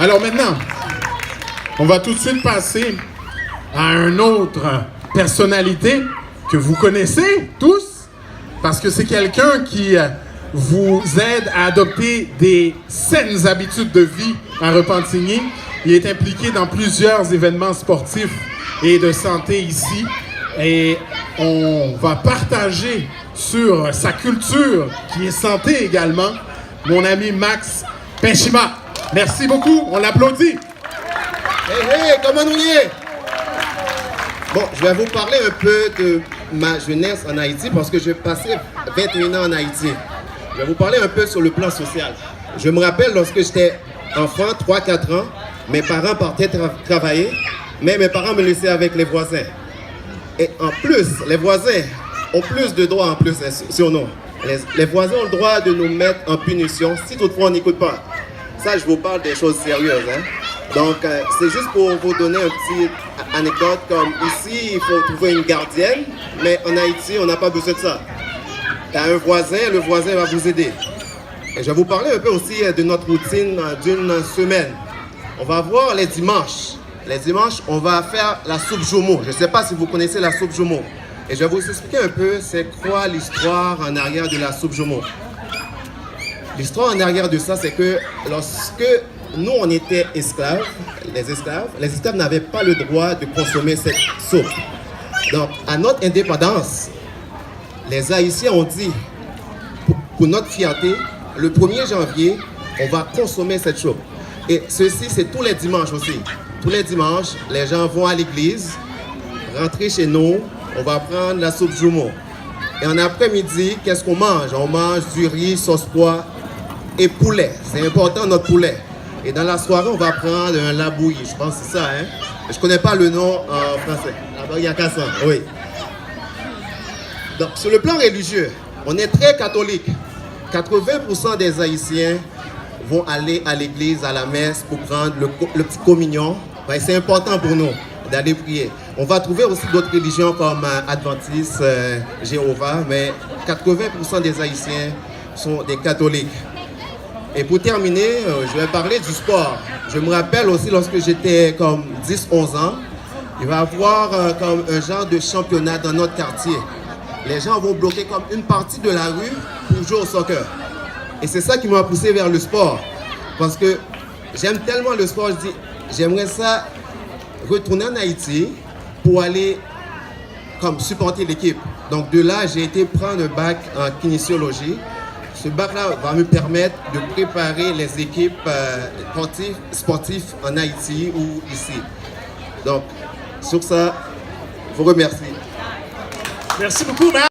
Alors maintenant, on va tout de suite passer à une autre personnalité que vous connaissez tous, parce que c'est quelqu'un qui vous aide à adopter des saines habitudes de vie à Repentigny. Il est impliqué dans plusieurs événements sportifs et de santé ici. Et on va partager sur sa culture, qui est santé également, mon ami Max Penchima. Merci beaucoup, on l'applaudit. Hey, comment nous y est? Bon, je vais vous parler un peu de ma jeunesse en Haïti parce que j'ai passé 21 ans en Haïti. Je vais vous parler un peu sur le plan social. Je me rappelle lorsque j'étais enfant, 3-4 ans, mes parents partaient travailler, mais mes parents me laissaient avec les voisins. Et en plus, les voisins ont plus de droits en plus sur nous. Les voisins ont le droit de nous mettre en punition si toutefois on n'écoute pas. Ça, je vous parle des choses sérieuses. Hein? Donc, c'est juste pour vous donner une petite anecdote comme ici, il faut trouver une gardienne, mais en Haïti, on n'a pas besoin de ça. Tu as un voisin, le voisin va vous aider. Et je vais vous parler un peu aussi de notre routine d'une semaine. On va voir les dimanches. Les dimanches, on va faire la soupe Jomo. Je ne sais pas si vous connaissez la soupe Jomo. Et je vais vous expliquer un peu c'est quoi l'histoire en arrière de la soupe Jomo. L'histoire en arrière de ça, c'est que lorsque nous, on était esclaves, les esclaves n'avaient pas le droit de consommer cette soupe. Donc, à notre indépendance, les Haïtiens ont dit, pour notre fierté, le 1er janvier, on va consommer cette soupe. Et ceci, c'est tous les dimanches aussi. Tous les dimanches, les gens vont à l'église, rentrer chez nous, on va prendre la soupe Jomo. Et en après-midi, qu'est-ce qu'on mange? On mange du riz, sauce pois et poulet. C'est important, notre poulet. Et dans la soirée, on va prendre un labouille. Je pense que c'est ça, hein? Je ne connais pas le nom en français. Labouille à Cassan, oui. Donc, sur le plan religieux, on est très catholique. 80% des Haïtiens vont aller à l'église, à la messe, pour prendre le petit communion. Ouais, c'est important pour nous d'aller prier. On va trouver aussi d'autres religions comme Adventistes, Jéhovah, mais 80% des Haïtiens sont des catholiques. Et pour terminer, je vais parler du sport. Je me rappelle aussi lorsque j'étais comme 10-11 ans, il va y avoir comme un genre de championnat dans notre quartier. Les gens vont bloquer comme une partie de la rue pour jouer au soccer. Et c'est ça qui m'a poussé vers le sport. Parce que j'aime tellement le sport, je dis, j'aimerais ça retourner en Haïti pour aller comme supporter l'équipe. Donc de là, j'ai été prendre un bac en kinésiologie. Ce bac-là va me permettre de préparer les équipes sportives en Haïti ou ici. Donc, sur ça, je vous remercie. Merci beaucoup, Max.